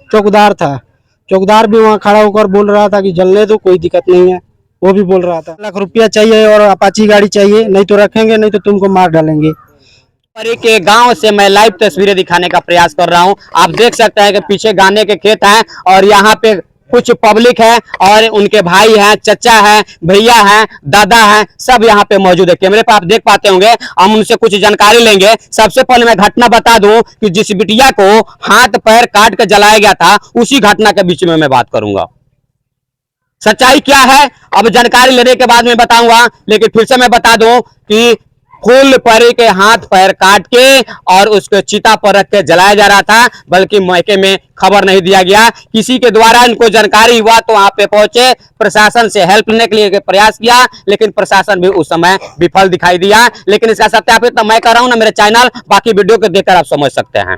चौकीदार था, चौकीदार भी वहाँ खड़ा होकर बोल रहा था कि जलने दो, कोई दिक्कत नहीं है। वो भी बोल रहा था 1 लाख रुपया चाहिए और अपाची गाड़ी चाहिए, नहीं तो रखेंगे, नहीं तो तुमको मार डालेंगे। परी के गांव से मैं लाइव तस्वीरें दिखाने का प्रयास कर रहा हूं। आप देख सकते हैं कि पीछे गाने के खेत हैं और यहाँ पे कुछ पब्लिक है और उनके भाई हैं, चचा हैं, भैया हैं, दादा हैं, सब यहाँ पे मौजूद है। कैमरे पे आप देख पाते होंगे, हम उनसे कुछ जानकारी लेंगे। सबसे पहले मैं घटना बता दूं कि जिस बिटिया को हाथ पैर काट कर जलाया गया था, उसी घटना के बीच में मैं बात करूंगा। सच्चाई क्या है अब जानकारी लेने के बाद मैं बताऊंगा, लेकिन फिर से मैं बता दूं कि फूलपरी के हाथ पैर काट के और उसको चिता पर रख के जलाया जा रहा था, बल्कि मौके में खबर नहीं दिया गया। किसी के द्वारा इनको जानकारी हुआ तो वहां पे पहुंचे, प्रशासन से हेल्प लेने के लिए प्रयास किया, लेकिन प्रशासन भी उस समय विफल दिखाई दिया। लेकिन इसका सत्यापित तो मैं कर रहा हूं ना, मेरे चैनल, बाकी वीडियो को देखकर आप समझ सकते हैं।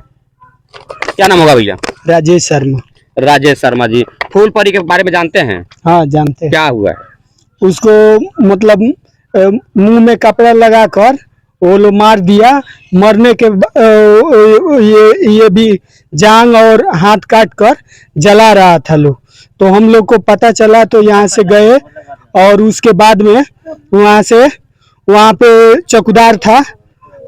क्या नाम होगा भैया? राजेश शर्मा। राजेश शर्मा जी, फूलपरी के बारे में जानते हैं? हाँ जानते हैं। क्या हुआ है? उसको मतलब मुंह में कपड़ा लगाकर वो लोग मार दिया। मरने के ये भी जांग और हाथ काट कर जला रहा था लोग। तो हम लोग को पता चला तो यहाँ से गए और उसके बाद में वहाँ पे चौकीदार था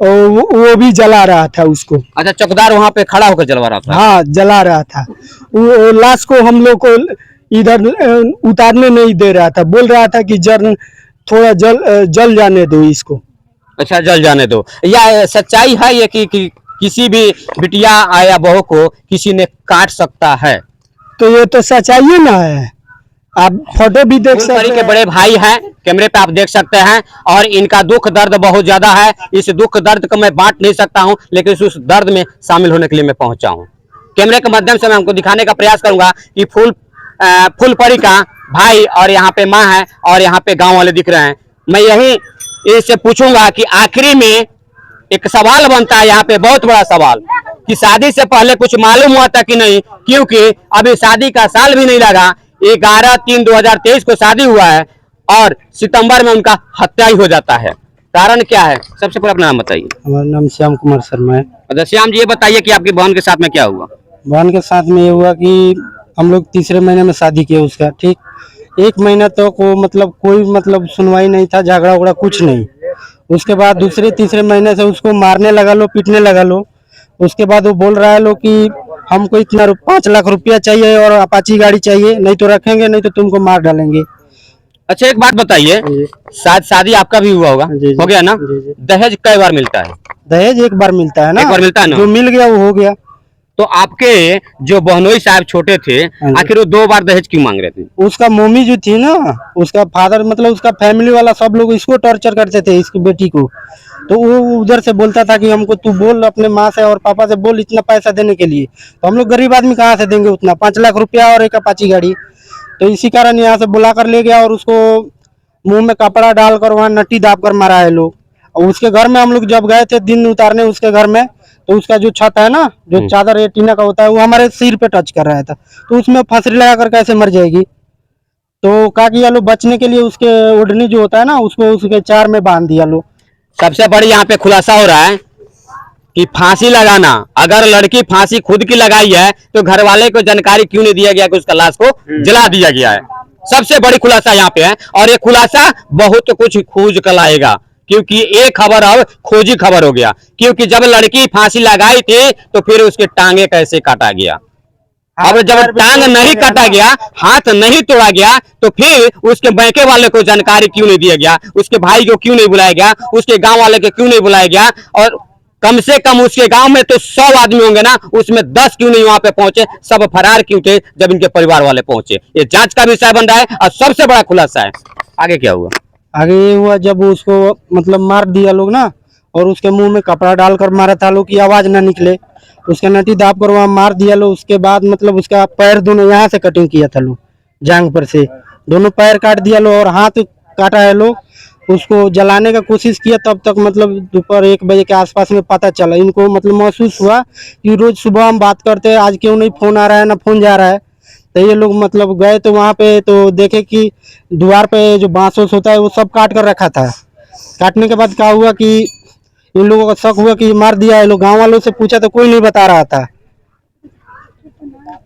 और वो भी जला रहा था उसको। अच्छा, चौकीदार वहां पे खड़ा होकर जलवा रहा था? हाँ जला रहा था। वो लाश को हम लोग को इधर उतारने नहीं दे रहा था, बोल रहा था कि थोड़ा जल जाने दो इसको। अच्छा, जल जाने दो। या सच्चाई है ये कि किसी भी बिटिया या बहू को किसी ने काट सकता है? तो ये तो सच्चाई ना है, आप फोटो भी देख सकते हैं। के बड़े भाई हैं, कैमरे पे आप देख सकते हैं, और इनका दुख दर्द बहुत ज्यादा है। इस दुख दर्द को मैं बांट नहीं सकता हूं, लेकिन उस दर्द में शामिल होने के लिए मैं पहुंचा हूं। कैमरे के माध्यम से मैं आपको दिखाने का प्रयास करूंगा कि फूलपरी का भाई और यहाँ पे माँ है और यहाँ पे गांव वाले दिख रहे हैं। मैं यही इससे पूछूंगा कि आखिरी में एक सवाल बनता है यहाँ पे, बहुत बड़ा सवाल, कि शादी से पहले कुछ मालूम हुआ था कि नहीं, क्योंकि अभी शादी का साल भी नहीं लगा। 11/3/2023 को शादी हुआ है और सितंबर में उनका हत्या ही हो जाता है। कारण क्या है? सबसे पहले अपना नाम बताइए। हमारा नाम श्याम कुमार शर्मा है। अच्छा श्याम जी, ये बताइए कि आपकी बहन के साथ में क्या हुआ? बहन के साथ में ये हुआ कि हम लोग तीसरे महीने में शादी किए उसका, ठीक 1 महीना तक तो मतलब कोई मतलब सुनवाई नहीं था, झगड़ा उगड़ा कुछ नहीं। उसके बाद दूसरे तीसरे महीने से उसको मारने लगा लो, पीटने लगा लो। उसके बाद वो बोल रहा है लो कि हमको इतना 5 लाख रुपया चाहिए और अपाची गाड़ी चाहिए, नहीं तो रखेंगे, नहीं तो तुमको मार डालेंगे। अच्छा एक बात बताइए, शादी आपका भी हुआ होगा? हो गया ना? दहेज कई बार मिलता है? दहेज 1 बार मिलता है ना, 1 बार मिलता है ना? जो मिल गया वो हो गया। तो आपके जो बहनोई साहब छोटे थे, आखिर वो 2 बार दहेज क्यों मांग रहे थे? उसका मम्मी जो थी ना, उसका फादर मतलब उसका फैमिली वाला सब लोग इसको टॉर्चर करते थे, इसकी बेटी को। तो वो उधर से बोलता था कि हमको तू बोल अपने माँ से और पापा से बोल इतना पैसा देने के लिए। तो हम लोग गरीब आदमी कहाँ से देंगे उतना, 5 लाख रुपया और एक अपाची गाड़ी। तो इसी कारण यहाँ से बुला कर ले गया और उसको मुंह में कपड़ा डालकर वहाँ नट्टी दाब कर मारा है लोग। और उसके घर में हम लोग जब गए थे दिन उतारने उसके घर में, तो उसका जो छत है ना, जो चादर या टीना का होता है, वो हमारे सिर पे टच कर रहा था। तो उसमें फंसरी लगाकर कैसे मर जाएगी? तो क्या किया लो, बचने के लिए उसके ओढ़नी जो होता है ना, उसको उसके चार में बांध दिया लो। सबसे बड़ी यहाँ पे खुलासा हो रहा है कि फांसी लगाना, अगर लड़की फांसी खुद की लगाई है तो घर वाले को जानकारी क्यों नहीं दिया गया कि उसका लाश को जला दिया गया है? सबसे बड़ी खुलासा यहाँ पे है, और ये खुलासा बहुत कुछ खोज कर लाएगा, क्योंकि ये खबर अब खोजी खबर हो गया। क्योंकि जब लड़की फांसी लगाई थी तो फिर उसके टांगे कैसे काटा गया? अब जब टांग नहीं काटा गया, हाथ नहीं तोड़ा गया, तो फिर उसके बैंके वाले को जानकारी क्यों नहीं दिया गया? उसके भाई को क्यों नहीं बुलाया गया? उसके गांव वाले को क्यों नहीं बुलाया गया? और कम से कम उसके गांव में तो 100 आदमी होंगे ना, उसमें 10 क्यों नहीं वहां पे पहुंचे? सब फरार क्यों थे जब इनके परिवार वाले पहुंचे? ये जांच का विषय बन रहा है और सबसे बड़ा खुलासा है। आगे क्या हुआ? आगे ये हुआ जब उसको मतलब मार दिया लोग ना, और उसके मुंह में कपड़ा डालकर मारा था लोग की आवाज ना निकले, उसके नटी दाब कर वहाँ मार दिया लोग। उसके बाद मतलब उसका पैर दोनों यहाँ से कटिंग किया था लोग, जांग पर से दोनों पैर काट दिया लोग और हाथ काटा है लोग। उसको जलाने का कोशिश किया, तब तक मतलब दोपहर 1 बजे के आसपास में पता चला इनको, मतलब महसूस हुआ कि रोज सुबह हम बात करते हैं, आज क्यों नहीं फोन आ रहा है, ना फोन जा रहा है। तो ये लोग मतलब गए तो वहाँ पे तो देखे कि द्वार पे जो बांस होता है वो सब काट कर रखा था। काटने के बाद क्या हुआ कि इन लोगों का शक हुआ कि मार दिया है। लोग गाँव वालों से पूछा तो कोई नहीं बता रहा था।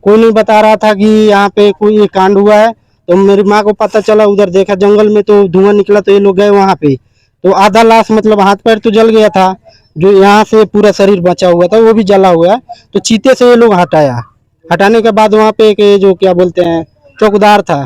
कोई नहीं बता रहा था कि यहाँ पे कोई ये कांड हुआ है। तो मेरी माँ को पता चला, उधर देखा जंगल में तो धुआं निकला, तो ये लोग गए वहाँ पे, तो आधा लाश मतलब हाथ पैर तो जल गया था, जो यहाँ से पूरा शरीर बचा हुआ था वो भी जला हुआ है। तो चीते से ये लोग हटाया, हटाने के बाद वहाँ पे एक ये जो क्या बोलते हैं चौकीदार था,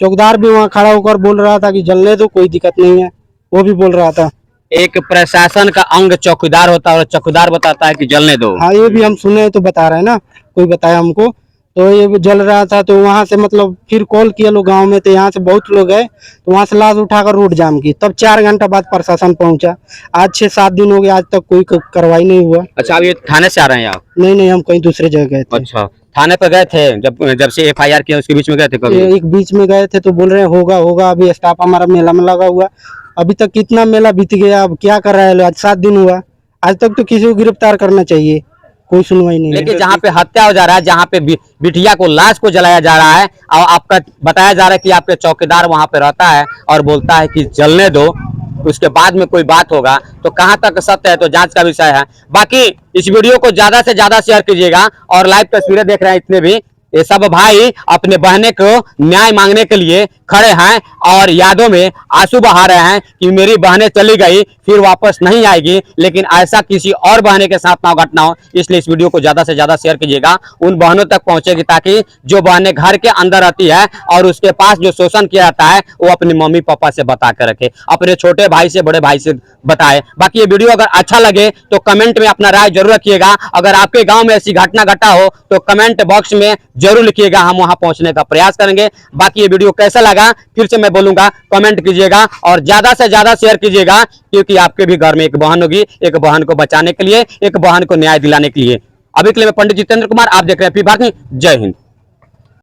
चौकीदार भी वहाँ खड़ा होकर बोल रहा था कि जलने दो, कोई दिक्कत नहीं है, वो भी बोल रहा था। एक प्रशासन का अंग चौकीदार होता है और चौकीदार बताता है कि जलने दो। हाँ ये भी हम सुने तो बता रहे हैं ना, कोई बताया हमको, तो ये भी जल रहा था। तो वहां से मतलब फिर कॉल किया लोग गांव में, तो यहाँ से बहुत लोग गए, तो वहां से लाश उठाकर रोड जाम की, तब 4 घंटा बाद प्रशासन पहुंचा। आज 6-7 दिन हो गए, आज तक कोई कार्रवाई नहीं हुआ। अच्छा, अब ये थाने से आ रहे हैं आप? नहीं नहीं, हम कहीं दूसरे जगह गए थे। अच्छा, थाने पे गए थे जब से FIR किया उसके बीच में गए थे कभी? एक बीच में गए थे तो बोल रहे हैं होगा होगा, अभी स्टाफ हमारा मेला में लगा हुआ, अभी तक कितना मेला बीत गया, अब क्या कर रहा है, आज 7 दिन हुआ, आज तक तो किसी को गिरफ्तार करना चाहिए, कोई सुनवाई नहीं है। लेकिन जहाँ पे हत्या हो जा रहा है, जहाँ पे बिटिया को, लाश को जलाया जा रहा है, और आपका बताया जा रहा है कि आपके चौकीदार वहाँ पे रहता है और बोलता है कि जलने दो, उसके बाद में कोई बात होगा, तो कहाँ तक सत्य है तो जांच का विषय है। बाकी इस वीडियो को ज्यादा से ज्यादा शेयर कीजिएगा, और लाइव तस्वीरें देख रहे हैं इतने भी, ये सब भाई अपने बहने को न्याय मांगने के लिए खड़े हैं और यादों में आंसू बहा रहे हैं कि मेरी बहनें चली गई फिर वापस नहीं आएगी, लेकिन ऐसा किसी और बहने के साथ ना घटना हो। इसलिए इस वीडियो को ज्यादा से ज्यादा शेयर कीजिएगा, उन बहनों तक पहुंचेगी, ताकि जो बहनें घर के अंदर रहती है और उसके पास जो शोषण किया जाता है वो अपने मम्मी पापा से बता कर रखे, अपने छोटे भाई से, बड़े भाई से बताए। बाकी ये वीडियो अगर अच्छा लगे तो कमेंट में अपना राय जरूर रखिएगा। अगर आपके गाँव में ऐसी घटना घटा हो तो कमेंट बॉक्स में जरूर लिखिएगा, हम वहां पहुंचने का प्रयास करेंगे। बाकी ये वीडियो कैसा लगा फिर से मैं बोलूंगा, कमेंट कीजिएगा और ज्यादा से ज्यादा शेयर कीजिएगा, क्योंकि आपके भी घर में एक बहन होगी, एक बहन को बचाने के लिए, एक बहन को न्याय दिलाने के लिए। अभी के लिए मैं पंडित जितेंद्र कुमार, आप देख रहे हैं पी भारती। जय हिंद।